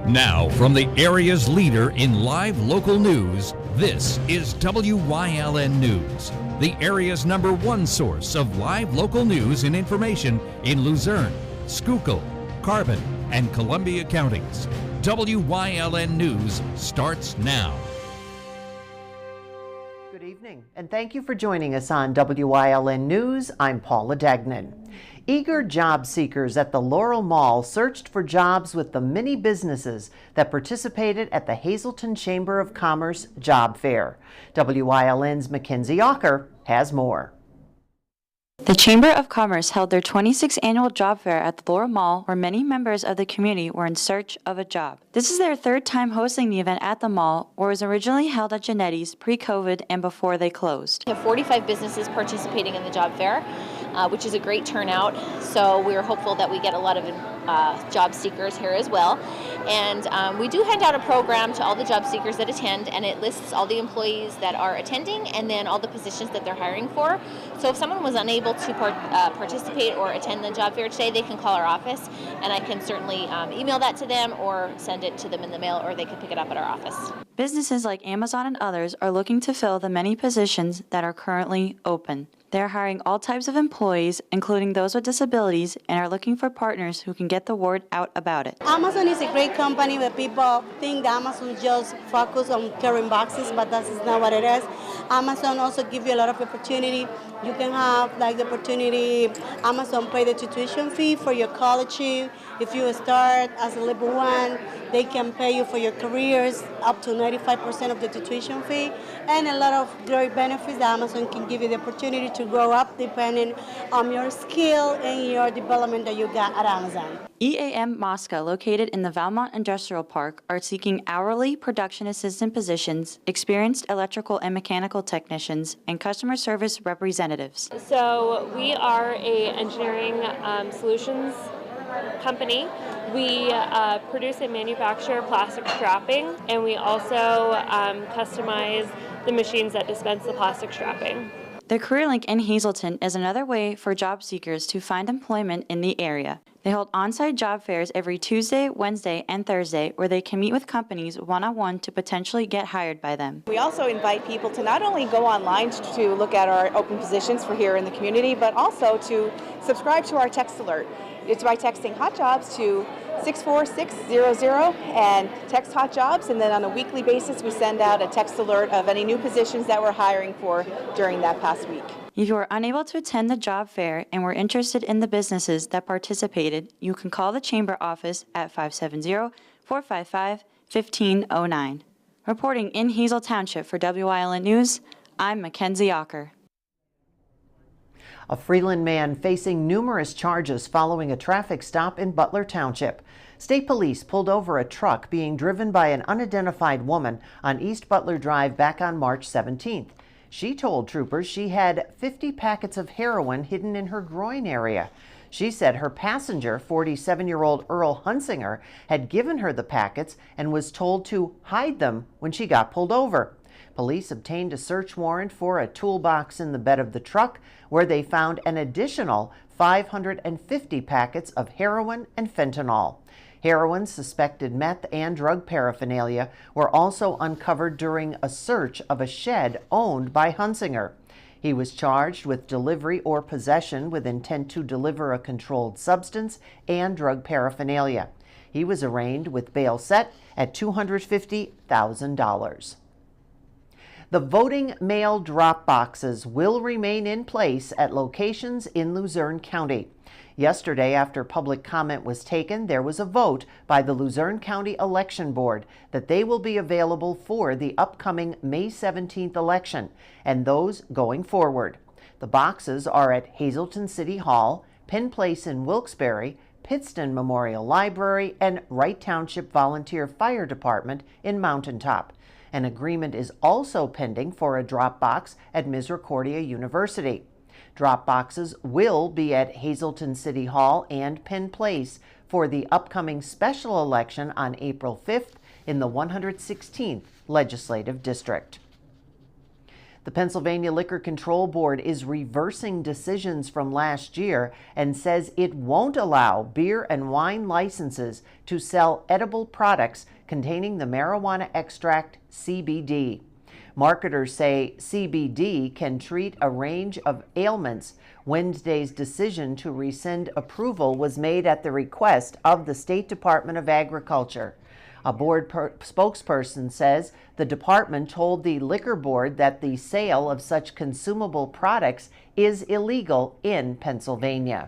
Now, from the area's leader in live local news, this is WYLN News, the area's #1 source of live local news and information in Luzerne, Schuylkill, Carbon, and Columbia counties. WYLN News starts now. Good evening, and thank you for joining us on WYLN News. I'm Paula Dagnan. Eager job seekers at the Laurel Mall searched for jobs with the many businesses that participated at the Hazleton Chamber of Commerce Job Fair. WYLN's Mackenzie Ocker has more. The Chamber of Commerce held their 26th annual job fair at the Laurel Mall, where many members of the community were in search of a job. This is their third time hosting the event at the mall, where it was originally held at Genetti's pre-COVID and before they closed. We have 45 businesses participating in the job fair, which is a great turnout. So we're hopeful that we get a lot of job seekers here as well. And we do hand out a program to all the job seekers that attend, and it lists all the employees that are attending and then all the positions that they're hiring for. So if someone was unable to participate or attend the job fair today, they can call our office, and I can certainly email that to them or send it to them in the mail, or they can pick it up at our office. Businesses like Amazon and others are looking to fill the many positions that are currently open. They're hiring all types of employees, including those with disabilities, and are looking for partners who can get the word out about it. Amazon is a great company, but people think that Amazon just focus on carrying boxes, but that is not what it is. Amazon also gives you a lot of opportunity. You can have like the opportunity, Amazon pay the tuition fee for your college. If you start as a level 1, they can pay you for your careers up to 95% of the tuition fee, and a lot of great benefits that Amazon can give you the opportunity to grow up depending on your skill and your development that you got at Amazon. EAM Mosca, located in the Valmont Industrial Park, are seeking hourly production assistant positions, experienced electrical and mechanical technicians, and customer service representatives. So we are a engineering solutions company. We produce and manufacture plastic strapping, and we also customize the machines that dispense the plastic strapping. The Career Link in Hazleton is another way for job seekers to find employment in the area. They hold on-site job fairs every Tuesday, Wednesday, and Thursday, where they can meet with companies one-on-one to potentially get hired by them. We also invite people to not only go online to look at our open positions for here in the community, but also to subscribe to our text alert. It's by texting hot jobs to 64600 and text hot jobs, and then on a weekly basis we send out a text alert of any new positions that we're hiring for during that past week. If you are unable to attend the job fair and were interested in the businesses that participated, you can call the Chamber office at 570-455-1509. Reporting in Hazel Township for WYLN News, I'm Mackenzie Ocker. A Freeland man facing numerous charges following a traffic stop in Butler Township. State police pulled over a truck being driven by an unidentified woman on East Butler Drive back on March 17th. She told troopers she had 50 packets of heroin hidden in her groin area. She said her passenger, 47-year-old Earl Hunsinger, had given her the packets and was told to hide them when she got pulled over. Police obtained a search warrant for a toolbox in the bed of the truck, where they found an additional 550 packets of heroin and fentanyl. Heroin, suspected meth, and drug paraphernalia were also uncovered during a search of a shed owned by Hunsinger. He was charged with delivery or possession with intent to deliver a controlled substance and drug paraphernalia. He was arraigned with bail set at $250,000. The voting mail drop boxes will remain in place at locations in Luzerne County. Yesterday, after public comment was taken, there was a vote by the Luzerne County Election Board that they will be available for the upcoming May 17th election and those going forward. The boxes are at Hazleton City Hall, Penn Place in Wilkes-Barre, Pittston Memorial Library, and Wright Township Volunteer Fire Department in Mountaintop. An agreement is also pending for a drop box at Misericordia University. Drop boxes will be at Hazleton City Hall and Penn Place for the upcoming special election on April 5th in the 116th Legislative District. The Pennsylvania Liquor Control Board is reversing decisions from last year and says it won't allow beer and wine licenses to sell edible products containing the marijuana extract CBD. Marketers say CBD can treat a range of ailments. Wednesday's decision to rescind approval was made at the request of the State Department of Agriculture. A board spokesperson says the department told the liquor board that the sale of such consumable products is illegal in Pennsylvania.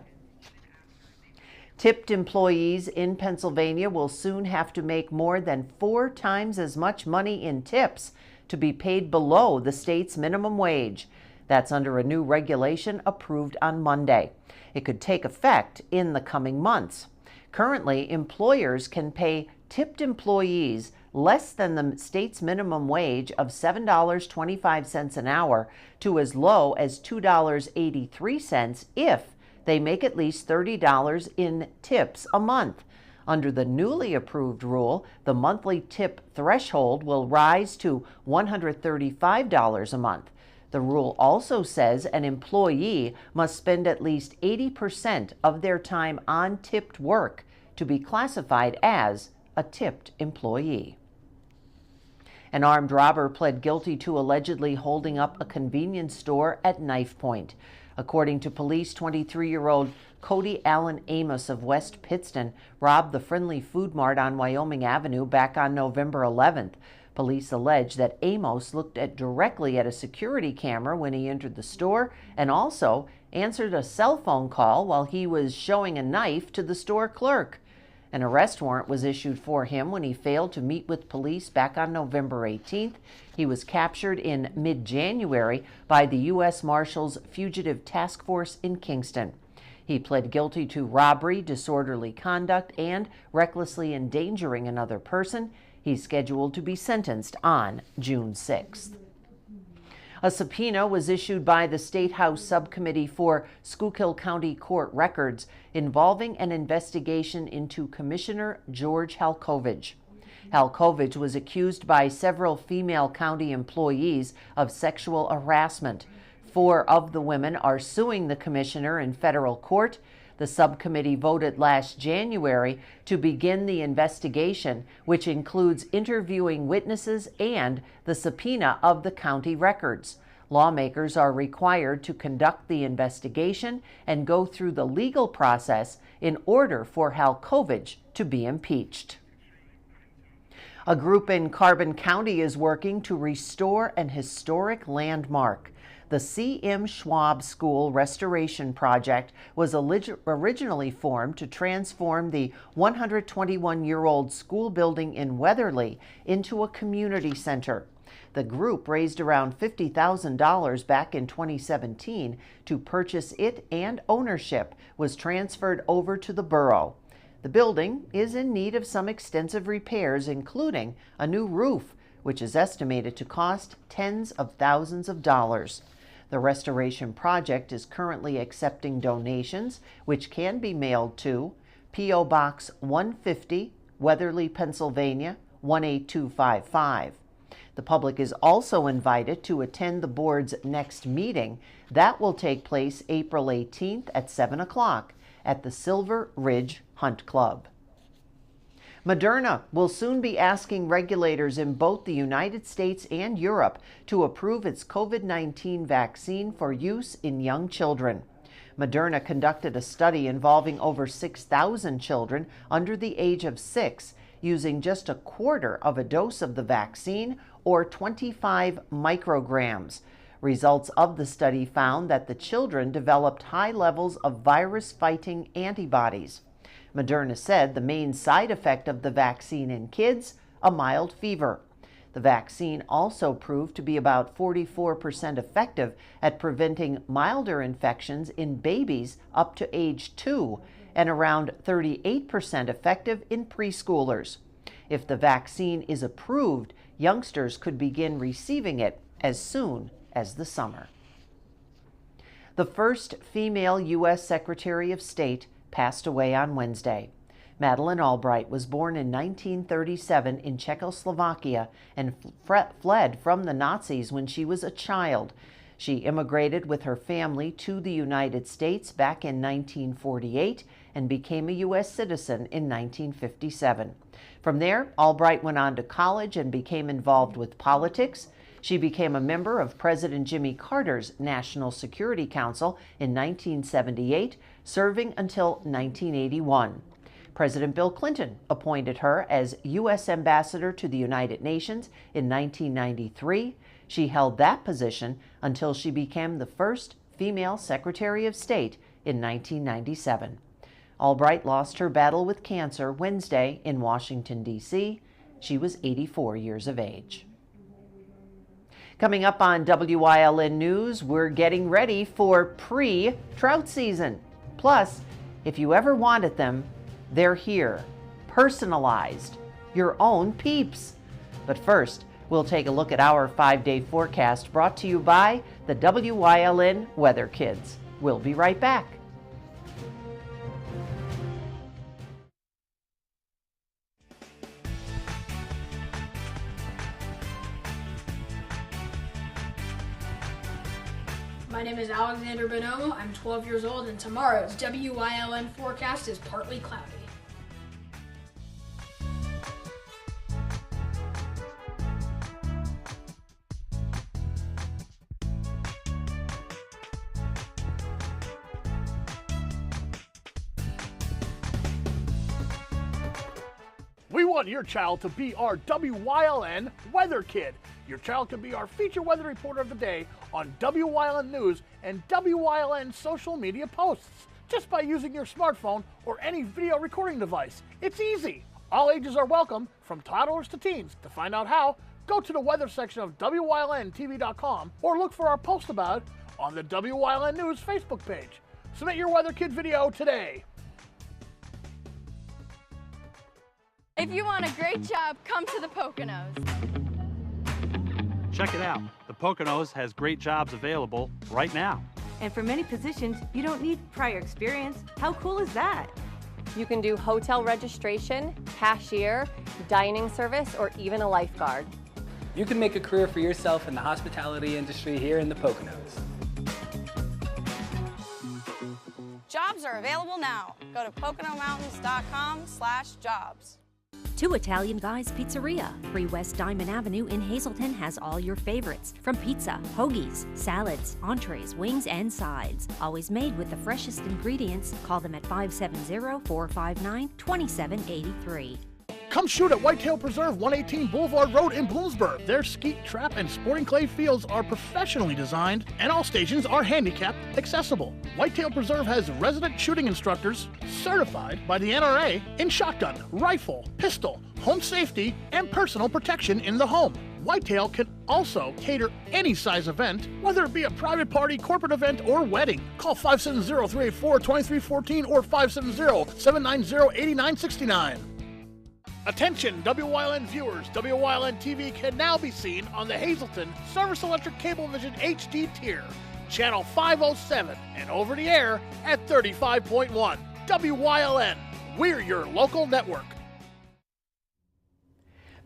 Tipped employees in Pennsylvania will soon have to make more than 4 times as much money in tips to be paid below the state's minimum wage. That's under a new regulation approved on Monday. It could take effect in the coming months. Currently, employers can pay tipped employees less than the state's minimum wage of $7.25 an hour to as low as $2.83 if they make at least $30 in tips a month. Under the newly approved rule, the monthly tip threshold will rise to $135 a month. The rule also says an employee must spend at least 80% of their time on tipped work to be classified as a tipped employee. An armed robber pled guilty to allegedly holding up a convenience store at knife point. According to police, 23-year-old Cody Allen Amos of West Pittston robbed the Friendly Food Mart on Wyoming Avenue back on November 11th. Police allege that Amos looked directly at a security camera when he entered the store and also answered a cell phone call while he was showing a knife to the store clerk. An arrest warrant was issued for him when he failed to meet with police back on November 18th. He was captured in mid-January by the U.S. Marshals Fugitive Task Force in Kingston. He pled guilty to robbery, disorderly conduct, and recklessly endangering another person. He's scheduled to be sentenced on June 6th. A subpoena was issued by the State House Subcommittee for Schuylkill County Court Records involving an investigation into Commissioner George Halkovich. Halkovich was accused by several female county employees of sexual harassment. 4 of the women are suing the commissioner in federal court. The subcommittee voted last January to begin the investigation, which includes interviewing witnesses and the subpoena of the county records. Lawmakers are required to conduct the investigation and go through the legal process in order for Halkovich to be impeached. A group in Carbon County is working to restore an historic landmark. The C.M. Schwab School Restoration Project was originally formed to transform the 121-year-old school building in Weatherly into a community center. The group raised around $50,000 back in 2017 to purchase it, and ownership was transferred over to the borough. The building is in need of some extensive repairs, including a new roof, which is estimated to cost tens of thousands of dollars. The restoration project is currently accepting donations, which can be mailed to P.O. Box 150, Weatherly, Pennsylvania 18255. The public is also invited to attend the board's next meeting. That will take place April 18th at 7 o'clock at the Silver Ridge Hunt Club. Moderna will soon be asking regulators in both the United States and Europe to approve its COVID-19 vaccine for use in young children. Moderna conducted a study involving over 6,000 children under the age of 6, using just a quarter of a dose of the vaccine, or 25 micrograms. Results of the study found that the children developed high levels of virus-fighting antibodies. Moderna said the main side effect of the vaccine in kids, a mild fever. The vaccine also proved to be about 44% effective at preventing milder infections in babies up to age 2 and around 38% effective in preschoolers. If the vaccine is approved, youngsters could begin receiving it as soon as the summer. The first female U.S. Secretary of State passed away on Wednesday. Madeleine Albright was born in 1937 in Czechoslovakia and fled from the Nazis when she was a child. She immigrated with her family to the United States back in 1948 and became a U.S. citizen in 1957. From there, Albright went on to college and became involved with politics. She became a member of President Jimmy Carter's National Security Council in 1978, serving until 1981. President Bill Clinton appointed her as U.S. Ambassador to the United Nations in 1993. She held that position until she became the first female Secretary of State in 1997. Albright lost her battle with cancer Wednesday in Washington, D.C. She was 84 years of age. Coming up on WYLN News, we're getting ready for pre-trout season. Plus, if you ever wanted them, they're here, personalized, your own peeps. But first, we'll take a look at our 5-day forecast brought to you by the WYLN Weather Kids. We'll be right back. My name is Alexander Bonomo. I'm 12 years old, and tomorrow's WYLN forecast is partly cloudy. We want your child to be our WYLN Weather Kid. Your child can be our feature weather reporter of the day on WYLN News and WYLN social media posts just by using your smartphone or any video recording device. It's easy. All ages are welcome, from toddlers to teens. To find out how, go to the weather section of WYLNTV.com or look for our post about it on the WYLN News Facebook page. Submit your Weather Kid video today. If you want a great job, come to the Poconos. Check it out. The Poconos has great jobs available right now. And for many positions, you don't need prior experience. How cool is that? You can do hotel registration, cashier, dining service, or even a lifeguard. You can make a career for yourself in the hospitality industry here in the Poconos. Jobs are available now. Go to PoconoMountains.com/jobs. Two Italian Guys Pizzeria. 3 West Diamond Avenue in Hazleton has all your favorites, from pizza, hoagies, salads, entrees, wings, and sides. Always made with the freshest ingredients. Call them at 570-459-2783. Come shoot at Whitetail Preserve, 118 Boulevard Road in Bloomsburg. Their skeet, trap, and sporting clay fields are professionally designed, and all stations are handicap accessible. Whitetail Preserve has resident shooting instructors certified by the NRA in shotgun, rifle, pistol, home safety, and personal protection in the home. Whitetail can also cater any size event, whether it be a private party, corporate event, or wedding. Call 570-384-2314 or 570-790-8969. Attention WYLN viewers, WYLN TV can now be seen on the Hazleton Service Electric Cablevision HD tier, channel 507, and over the air at 35.1. WYLN, we're your local network.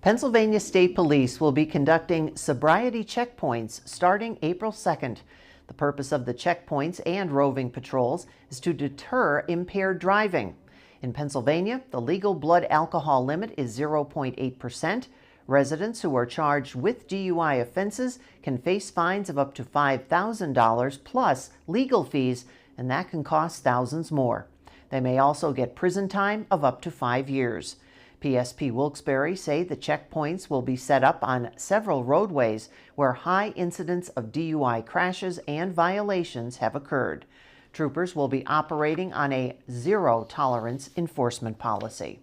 Pennsylvania State Police will be conducting sobriety checkpoints starting April 2nd. The purpose of the checkpoints and roving patrols is to deter impaired driving. In Pennsylvania, the legal blood alcohol limit is 0.8%. Residents who are charged with DUI offenses can face fines of up to $5,000 plus legal fees, and that can cost thousands more. They may also get prison time of up to 5 years. PSP Wilkes-Barre say the checkpoints will be set up on several roadways where high incidents of DUI crashes and violations have occurred. Troopers will be operating on a zero-tolerance enforcement policy.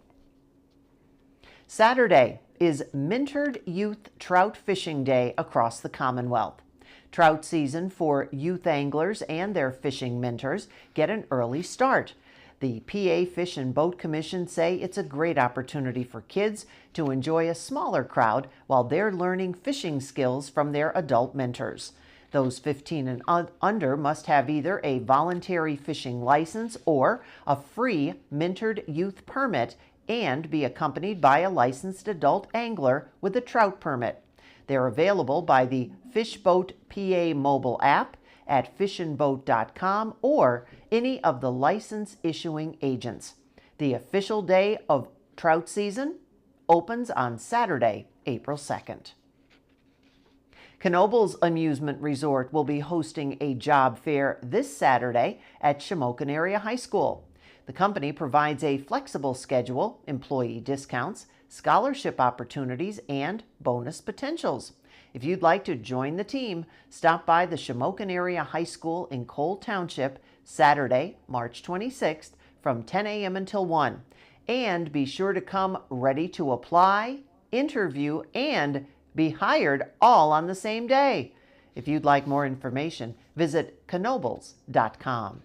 Saturday is Mintered Youth Trout Fishing Day across the Commonwealth. Trout season for youth anglers and their fishing mentors get an early start. The PA Fish and Boat Commission say it's a great opportunity for kids to enjoy a smaller crowd while they're learning fishing skills from their adult mentors. Those 15 and under must have either a voluntary fishing license or a free Mintered youth permit and be accompanied by a licensed adult angler with a trout permit. They're available by the Fishboat PA mobile app, at fishandboat.com, or any of the license issuing agents. The official day of trout season opens on Saturday, April 2nd. Knoebels Amusement Resort will be hosting a job fair this Saturday at Shamokin Area High School. The company provides a flexible schedule, employee discounts, scholarship opportunities, and bonus potentials. If you'd like to join the team, stop by the Shamokin Area High School in Cole Township Saturday, March 26th from 10 a.m. until 1. And be sure to come ready to apply, interview, and be hired all on the same day. If you'd like more information, visit knoebels.com.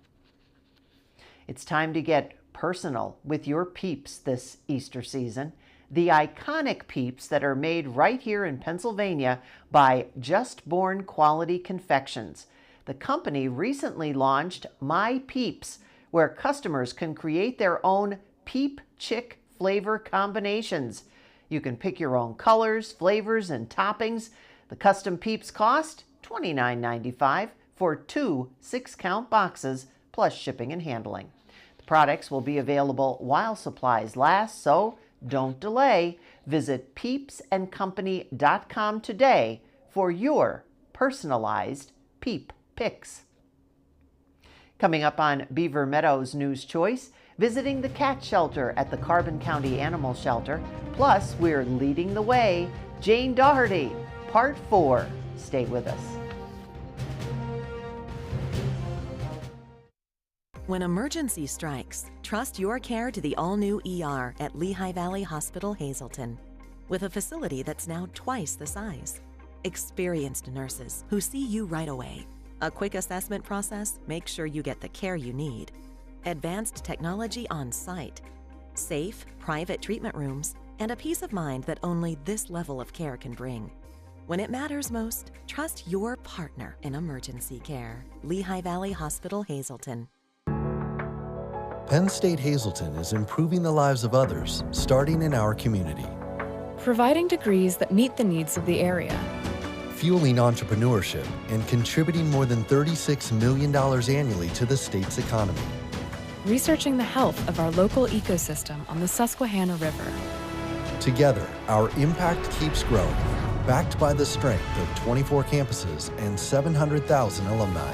It's time to get personal with your peeps this Easter season. The iconic peeps that are made right here in Pennsylvania by Just Born Quality Confections. The company recently launched My Peeps, where customers can create their own Peep Chick flavor combinations. You can pick your own colors, flavors, and toppings. The custom Peeps cost $29.95 for 2 6-count boxes, plus shipping and handling. The products will be available while supplies last, so don't delay. Visit peepsandcompany.com today for your personalized Peep Picks. Coming up on Beaver Meadows News Choice, visiting the cat shelter at the Carbon County Animal Shelter. Plus, we're leading the way. Jane Doherty, Part 4. Stay with us. When emergency strikes, trust your care to the all-new ER at Lehigh Valley Hospital, Hazleton. With a facility that's now twice the size. Experienced nurses who see you right away. A quick assessment process makes sure you get the care you need. Advanced technology on site. Safe, private treatment rooms, and a peace of mind that only this level of care can bring. When it matters most, trust your partner in emergency care. Lehigh Valley Hospital, Hazleton. Penn State Hazleton is improving the lives of others, starting in our community. Providing degrees that meet the needs of the area. Fueling entrepreneurship and contributing more than $36 million annually to the state's economy. Researching the health of our local ecosystem on the Susquehanna River. Together, our impact keeps growing, backed by the strength of 24 campuses and 700,000 alumni.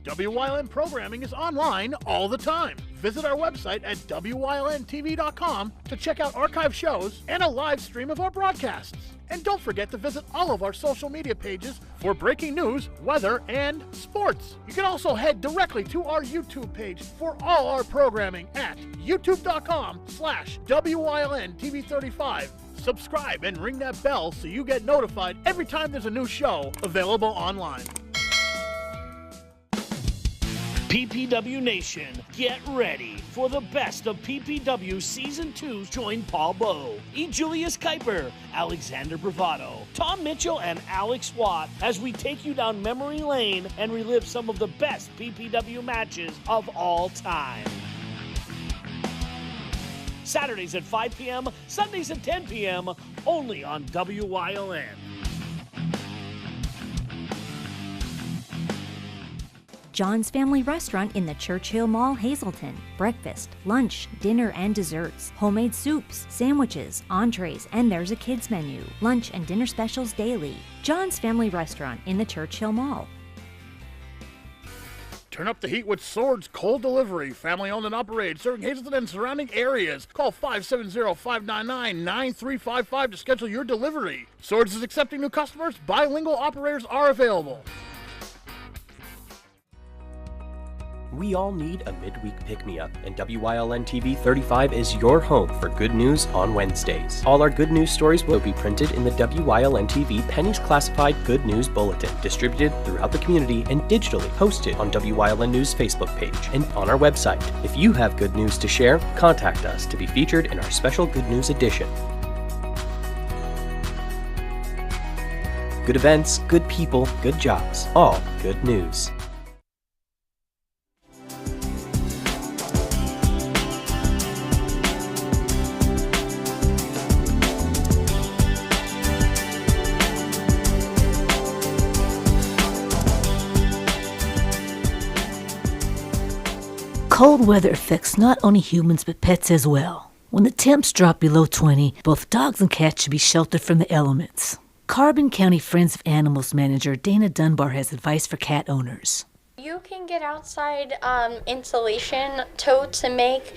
WYLN programming is online all the time. Visit our website at WYLNTV.com to check out archive shows and a live stream of our broadcasts. And don't forget to visit all of our social media pages for breaking news, weather, and sports. You can also head directly to our YouTube page for all our programming at youtube.com/WYLNTV35. Subscribe and ring that bell so you get notified every time there's a new show available online. PPW Nation, get ready for the best of PPW Season 2. Join Paul Bowe, E. Julius Kuiper, Alexander Bravado, Tom Mitchell, and Alex Watt as we take you down memory lane and relive some of the best PPW matches of all time. Saturdays at 5 p.m., Sundays at 10 p.m., only on WYLN. John's Family Restaurant in the Churchill Mall, Hazleton. Breakfast, lunch, dinner, and desserts. Homemade soups, sandwiches, entrees, and there's a kids menu. Lunch and dinner specials daily. John's Family Restaurant in the Churchill Mall. Turn up the heat with Swords Cold Delivery. Family owned and operated, serving Hazleton and surrounding areas. Call 570-599-9355 to schedule your delivery. Swords is accepting new customers. Bilingual operators are available. We all need a midweek pick-me-up, and WYLN TV 35 is your home for good news on Wednesdays. All our good news stories will be printed in the WYLN TV Pennies Classified Good News Bulletin, distributed throughout the community and digitally posted on WYLN News Facebook page and on our website. If you have good news to share, contact us to be featured in our special Good News edition. Good events, good people, good jobs. All good news. Cold weather affects not only humans but pets as well. When the temps drop below 20, both dogs and cats should be sheltered from the elements. Carbon County Friends of Animals manager Dana Dunbar has advice for cat owners. You can get outside insulation totes and make,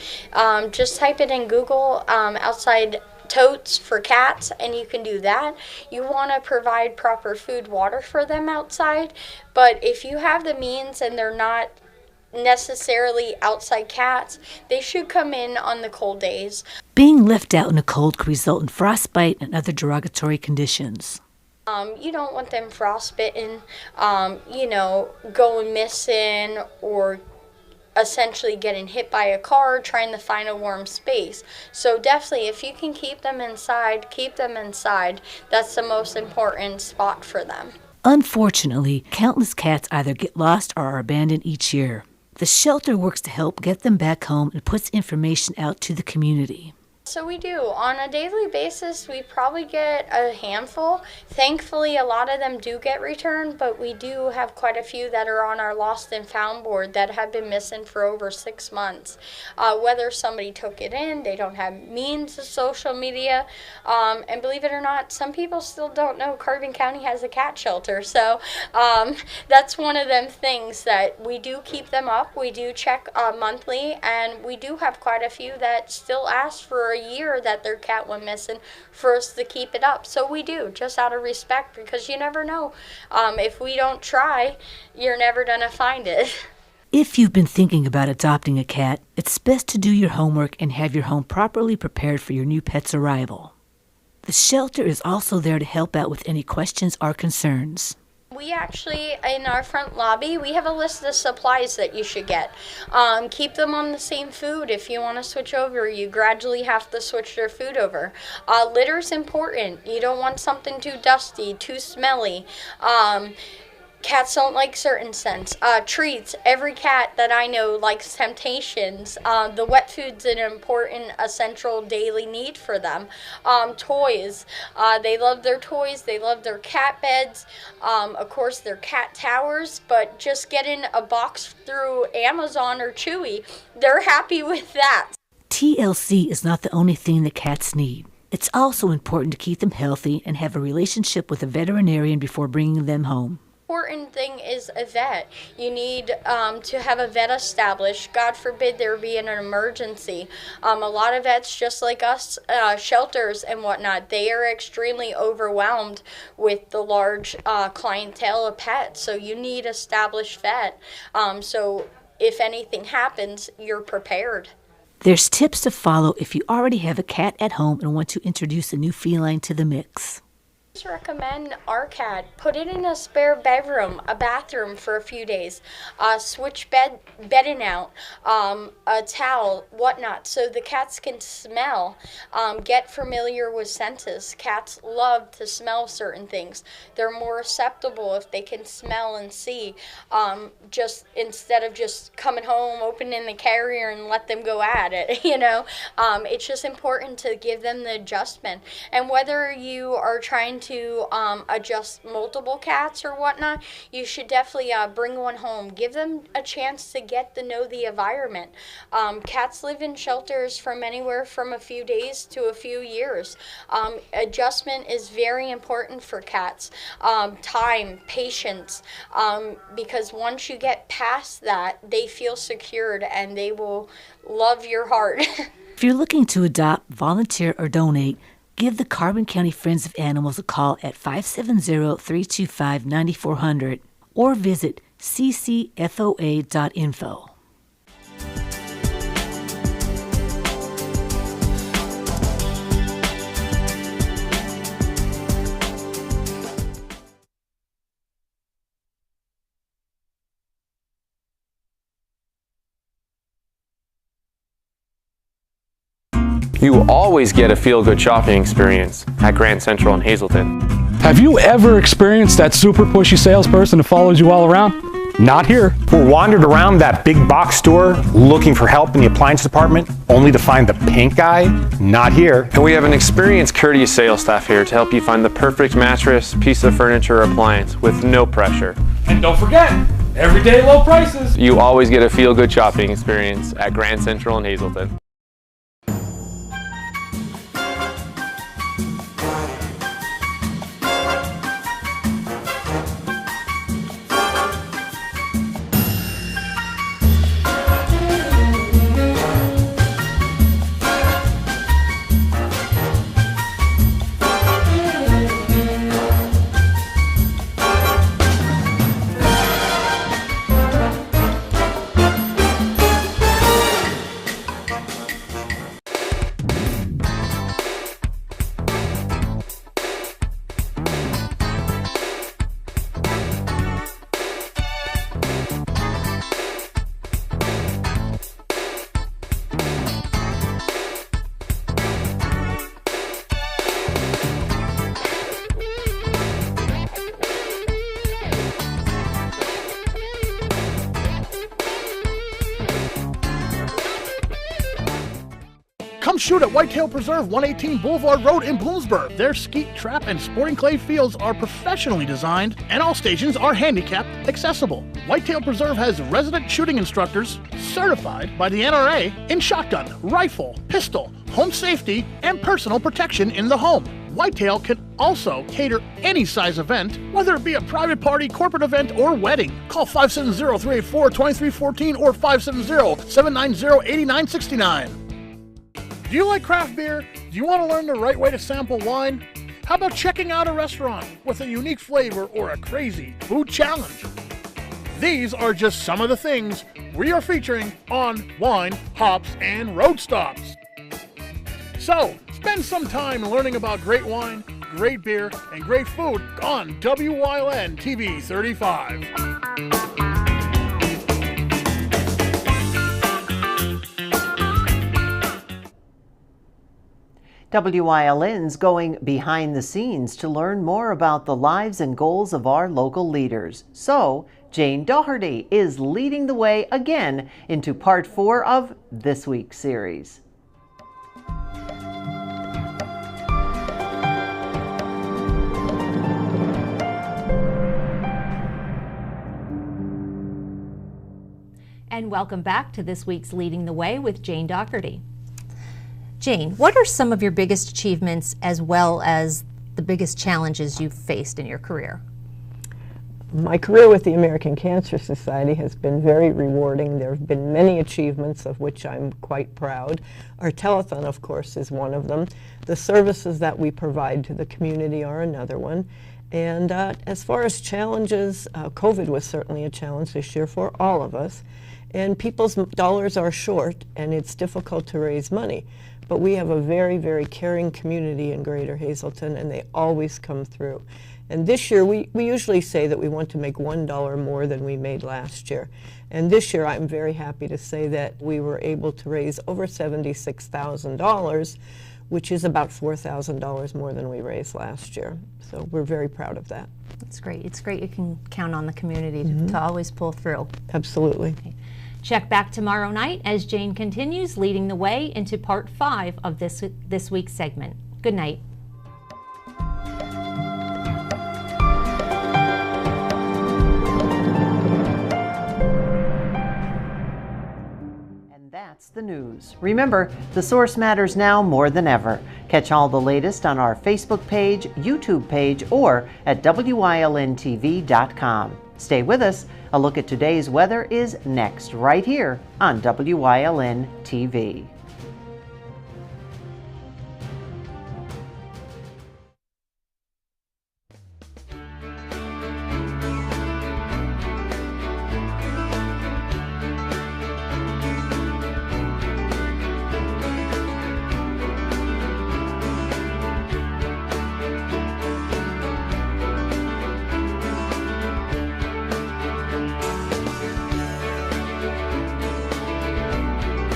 just type it in Google, outside totes for cats, and you can do that. You want to provide proper food, water for them outside, but if you have the means and they're not necessarily outside cats, they should come in on the cold days. Being left out in the cold could result in frostbite and other derogatory conditions. You don't want them frostbitten, going missing or essentially getting hit by a car trying to find a warm space. So definitely, if you can keep them inside, keep them inside. That's the most important spot for them. Unfortunately, countless cats either get lost or are abandoned each year. The shelter works to help get them back home and puts information out to the community. So we do. On a daily basis, we probably get a handful. Thankfully, a lot of them do get returned, but we do have quite a few that are on our lost and found board that have been missing for over 6 months. Whether somebody took it in, they don't have means of social media, and believe it or not, some people still don't know Carbon County has a cat shelter. So that's one of them things that we do keep them up. We do check monthly, and we do have quite a few that still ask for a year that their cat went missing for us to keep it up. So we do, just out of respect, because you never know. If we don't try, you're never going to find it. If you've been thinking about adopting a cat, it's best to do your homework and have your home properly prepared for your new pet's arrival. The shelter is also there to help out with any questions or concerns. We actually, in our front lobby, we have a list of supplies that you should get. Keep them on the same food. If you want to switch over, you gradually have to switch their food over. Litter's important. You don't want something too dusty, too smelly. Cats don't like certain scents. Treats. Every cat that I know likes Temptations. The wet food's an important, essential daily need for them. Toys. They love their toys. They love their cat beds. Of course, their cat towers. But just getting a box through Amazon or Chewy, they're happy with that. TLC is not the only thing that cats need. It's also important to keep them healthy and have a relationship with a veterinarian before bringing them home. Important thing is a vet. You need to have a vet established. God forbid there be an emergency. A lot of vets, just like us, shelters and whatnot, they are extremely overwhelmed with the large clientele of pets. So you need an established vet. So if anything happens, you're prepared. There's tips to follow if you already have a cat at home and want to introduce a new feline to the mix. Recommend our cat. Put it in a spare bedroom, a bathroom for a few days. Switch bedding out, a towel, whatnot, so the cats can smell. Get familiar with senses. Cats love to smell certain things. They're more acceptable if they can smell and see. Just instead of just coming home, opening the carrier, and let them go at it. It's just important to give them the adjustment. And whether you are trying to adjust multiple cats or whatnot, you should definitely bring one home. Give them a chance to get to know the environment. Cats live in shelters from anywhere from a few days to a few years. Adjustment is very important for cats. Time, patience, because once you get past that, they feel secured and they will love your heart. If you're looking to adopt, volunteer, or donate, give the Carbon County Friends of Animals a call at 570-325-9400 or visit ccfoa.info. You always get a feel-good shopping experience at Grand Central in Hazleton. Have you ever experienced that super pushy salesperson who follows you all around? Not here. Or wandered around that big box store looking for help in the appliance department only to find the pink guy? Not here. And we have an experienced, courteous sales staff here to help you find the perfect mattress, piece of furniture, or appliance with no pressure. And don't forget, everyday low prices. You always get a feel-good shopping experience at Grand Central in Hazleton. Come shoot at Whitetail Preserve, 118 Boulevard Road in Bloomsburg. Their skeet, trap, and sporting clay fields are professionally designed, and all stations are handicapped accessible. Whitetail Preserve has resident shooting instructors certified by the NRA in shotgun, rifle, pistol, home safety, and personal protection in the home. Whitetail can also cater any size event, whether it be a private party, corporate event, or wedding. Call 570-384-2314 or 570-790-8969. Do you like craft beer? Do you want to learn the right way to sample wine? How about checking out a restaurant with a unique flavor or a crazy food challenge? These are just some of the things we are featuring on Wine, Hops, and Road Stops. So, spend some time learning about great wine, great beer, and great food on WYLN TV 35. WYLN's going behind the scenes to learn more about the lives and goals of our local leaders. So, Jane Doherty is leading the way again into part 4 of this week's series. And welcome back to this week's Leading the Way with Jane Doherty. Jane, what are some of your biggest achievements as well as the biggest challenges you've faced in your career? My career with the American Cancer Society has been very rewarding. There have been many achievements of which I'm quite proud. Our telethon, of course, is one of them. The services that we provide to the community are another one. And as far as challenges, COVID was certainly a challenge this year for all of us. And people's dollars are short, and it's difficult to raise money. But we have a very, very caring community in Greater Hazleton, and they always come through. And this year, we usually say that we want to make $1 more than we made last year. And this year, I'm very happy to say that we were able to raise over $76,000, which is about $4,000 more than we raised last year. So we're very proud of that. That's great. It's great you can count on the community to always pull through. Absolutely. Okay. Check back tomorrow night as Jane continues leading the way into part 5 of this week's segment. Good night. And that's the news. Remember, the source matters now more than ever. Catch all the latest on our Facebook page, YouTube page, or at WYLNTV.com. Stay with us. A look at today's weather is next, right here on WYLN TV.